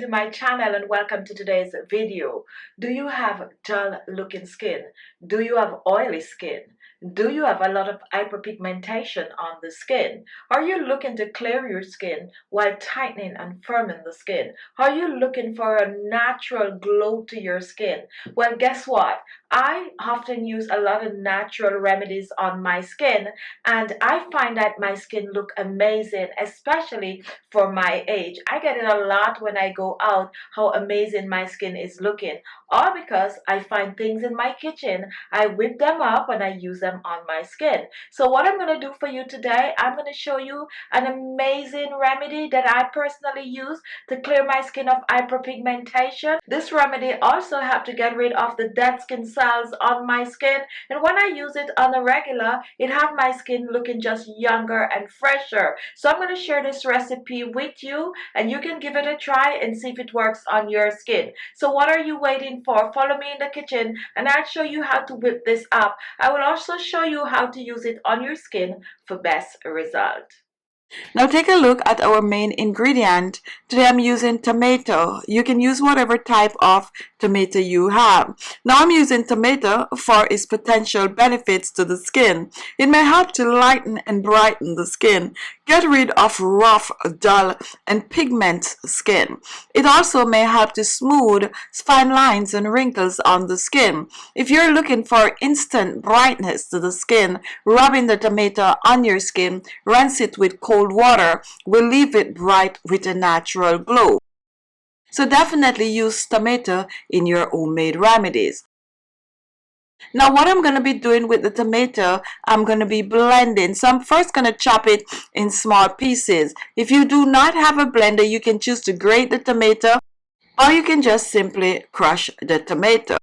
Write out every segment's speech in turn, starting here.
to my channel and welcome to today's video. Do you have dull looking skin? Do you have oily skin? Do you have a lot of hyperpigmentation on the skin? Are you looking to clear your skin while tightening and firming the skin? Are you looking for a natural glow to your skin? Well, guess what? I often use a lot of natural remedies on my skin, and I find that my skin look amazing, especially for my age. I get it a lot when I go out, how amazing my skin is looking. All because I find things in my kitchen, I whip them up and I use them on my skin. So what I'm going to do for you today, I'm going to show you an amazing remedy that I personally use to clear my skin of hyperpigmentation. This remedy also helps to get rid of the dead skin cells on my skin, and when I use it on a regular, it have my skin looking just younger and fresher. So I'm going to share this recipe with you, and you can give it a try and see if it works on your skin. So what are you waiting for? Follow me in the kitchen and I'll show you how to whip this up. I will also show you how to use it on your skin for best result. Now take a look at our main ingredient. Today I'm using tomato. You can use whatever type of tomato you have. Now I'm using tomato for its potential benefits to the skin. It may help to lighten and brighten the skin, get rid of rough, dull, and pigment skin. It also may help to smooth fine lines and wrinkles on the skin. If you're looking for instant brightness to the skin, rubbing the tomato on your skin, rinse it with cold water will leave it bright with a natural glow. So definitely use tomato in your homemade remedies. Now what I'm going to be doing with the tomato, I'm going to be blending. So I'm first going to chop it in small pieces. If you do not have a blender, you can choose to grate the tomato, or you can just simply crush the tomato.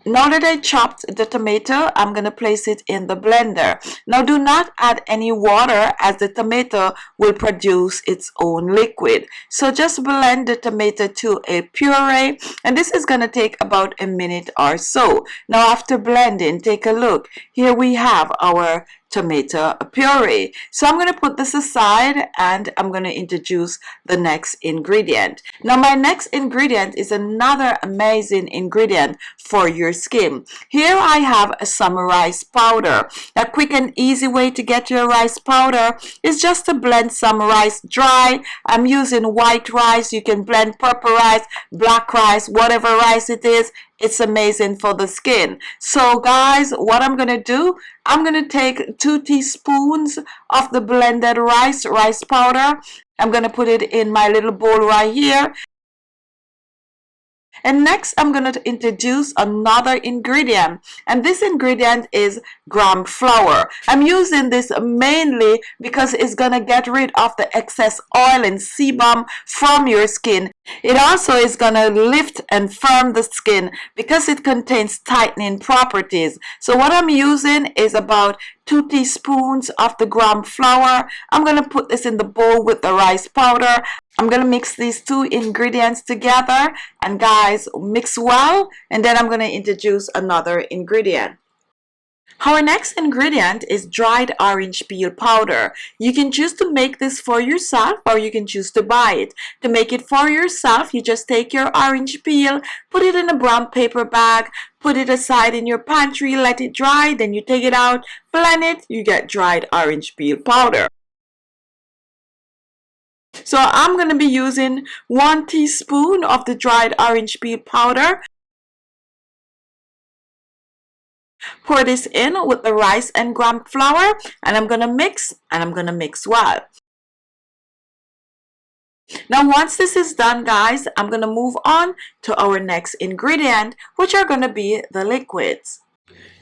Now that I chopped the tomato, I'm going to place it in the blender. Now do not add any water, as the tomato will produce its own liquid. So just blend the tomato to a puree, and this is going to take about a minute or so. Now after blending, take a look. Here we have our tomato puree. So I'm going to put this aside and I'm going to introduce the next ingredient. Now my next ingredient is another amazing ingredient for your skin. Here I have some rice powder. A quick and easy way to get your rice powder is just to blend some rice dry. I'm using white rice. You can blend purple rice, black rice, whatever rice it is. It's amazing for the skin. So guys, what I'm going to do, I'm going to take 2 teaspoons of the blended rice powder. I'm going to put it in my little bowl right here. And next, I'm going to introduce another ingredient, and this ingredient is gram flour. I'm using this mainly because it's going to get rid of the excess oil and sebum from your skin. It also is going to lift and firm the skin because it contains tightening properties. So what I'm using is about 2 teaspoons of the gram flour. I'm going to put this in the bowl with the rice powder. I'm going to mix these 2 ingredients together, and guys, mix well, and then I'm going to introduce another ingredient. Our next ingredient is dried orange peel powder. You can choose to make this for yourself, or you can choose to buy it. To make it for yourself, you just take your orange peel, put it in a brown paper bag, put it aside in your pantry, let it dry, then you take it out, blend it, you get dried orange peel powder. So I'm going to be using 1 teaspoon of the dried orange peel powder. Pour this in with the rice and gram flour, and I'm going to mix, and I'm going to mix well. Now once this is done, guys, I'm going to move on to our next ingredient, which are going to be the liquids.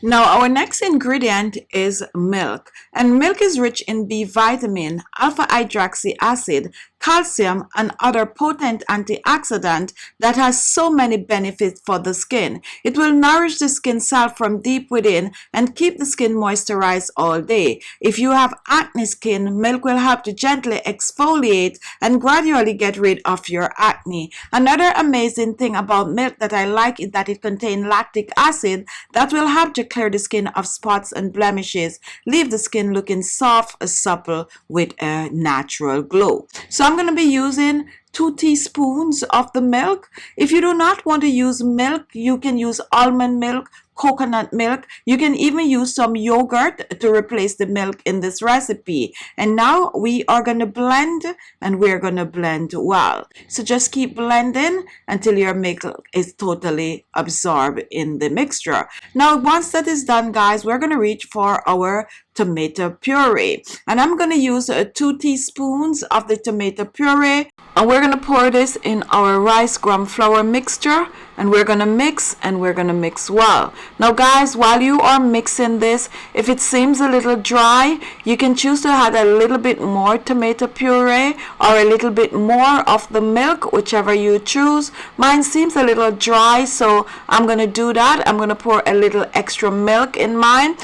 Now our next ingredient is milk, and milk is rich in B vitamin, alpha hydroxy acid, calcium, and other potent antioxidant that has so many benefits for the skin. It will nourish the skin cell from deep within and keep the skin moisturized all day. If you have acne skin, milk will help to gently exfoliate and gradually get rid of your acne. Another amazing thing about milk that I like is that it contains lactic acid that will help to clear the skin of spots and blemishes, leave the skin looking soft, supple, with a natural glow. So I'm going to be using 2 teaspoons of the milk. If you do not want to use milk, you can use almond milk, coconut milk. You can even use some yogurt to replace the milk in this recipe. And now we are going to blend, and we're going to blend well. So just keep blending until your milk is totally absorbed in the mixture. Now once that is done, guys, we're going to reach for our tomato puree, and I'm going to use 2 teaspoons of the tomato puree, and we're going to pour this in our rice gram flour mixture, and we're going to mix, and we're going to mix well. Now guys, while you are mixing this, if it seems a little dry, you can choose to add a little bit more tomato puree or a little bit more of the milk, whichever you choose. Mine seems a little dry, so I'm going to do that. I'm going to pour a little extra milk in mine.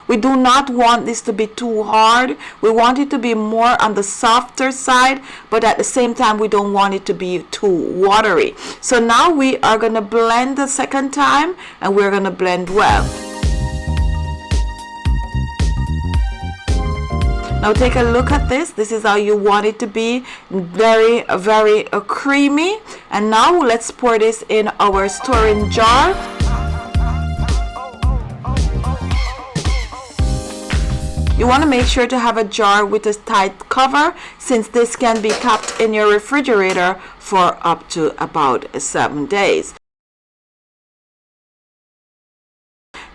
We do not want this to be too hard. We want it to be more on the softer side, but at the same time, we don't want it to be too watery. So now we are going to blend the second time, and we're going to blend well. Now take a look at this. This is how you want it to be. Very, very creamy. And now let's pour this in our stirring jar. You want to make sure to have a jar with a tight cover, since this can be kept in your refrigerator for up to about 7 days.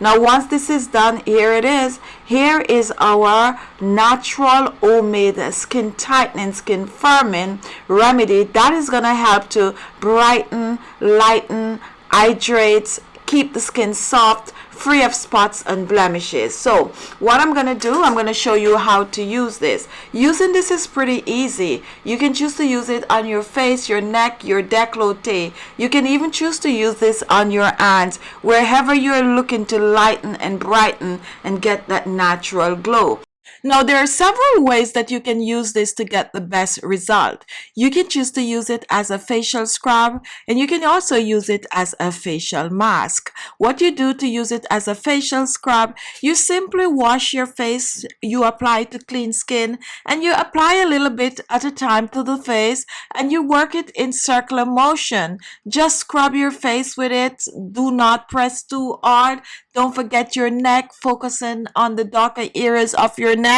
Now once this is done, here it is. Here is our natural homemade skin tightening, skin firming remedy that is going to help to brighten, lighten, hydrate, keep the skin soft, free of spots and blemishes. So what I'm going to do, I'm going to show you how to use this. Using this is pretty easy. You can choose to use it on your face, your neck, your décolleté. You can even choose to use this on your hands, wherever you're looking to lighten and brighten and get that natural glow. Now, there are several ways that you can use this to get the best result. You can choose to use it as a facial scrub, and you can also use it as a facial mask. What you do to use it as a facial scrub, you simply wash your face, you apply to clean skin, and you apply a little bit at a time to the face, and you work it in circular motion. Just scrub your face with it. Do not press too hard. Don't forget your neck, focusing on the darker areas of your neck.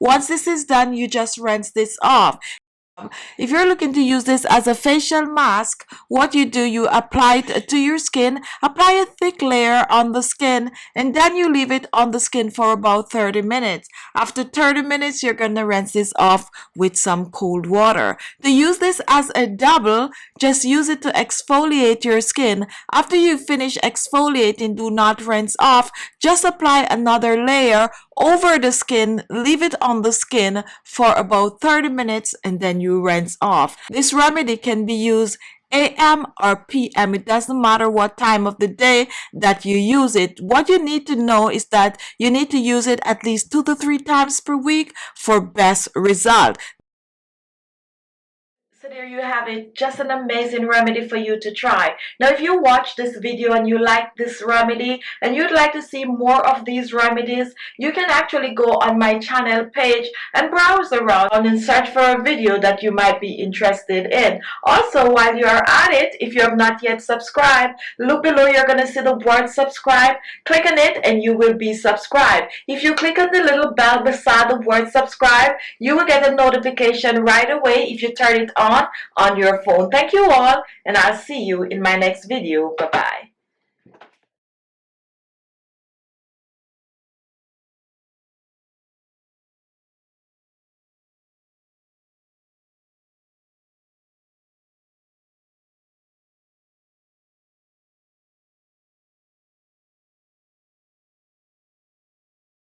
Once this is done, you just rinse this off. If you're looking to use this as a facial mask, what you do, you apply it to your skin, apply a thick layer on the skin, and then you leave it on the skin for about 30 minutes. After 30 minutes, you're going to rinse this off with some cold water. To use this as a double, just use it to exfoliate your skin. After you finish exfoliating, do not rinse off. Just apply another layer over the skin, leave it on the skin for about 30 minutes, and then you rinse off. This remedy can be used AM or PM. It doesn't matter what time of the day that you use it. What you need to know is that you need to use it at least 2 to 3 times per week for best result. So there you have it, just an amazing remedy for you to try. Now if you watch this video and you like this remedy and you'd like to see more of these remedies, you can actually go on my channel page and browse around and search for a video that you might be interested in. Also, while you are at it, if you have not yet subscribed, look below, you're going to see the word subscribe. Click on it and you will be subscribed. If you click on the little bell beside the word subscribe, you will get a notification right away if you turn it on your phone. Thank you all, and I'll see you in my next video. Bye-bye.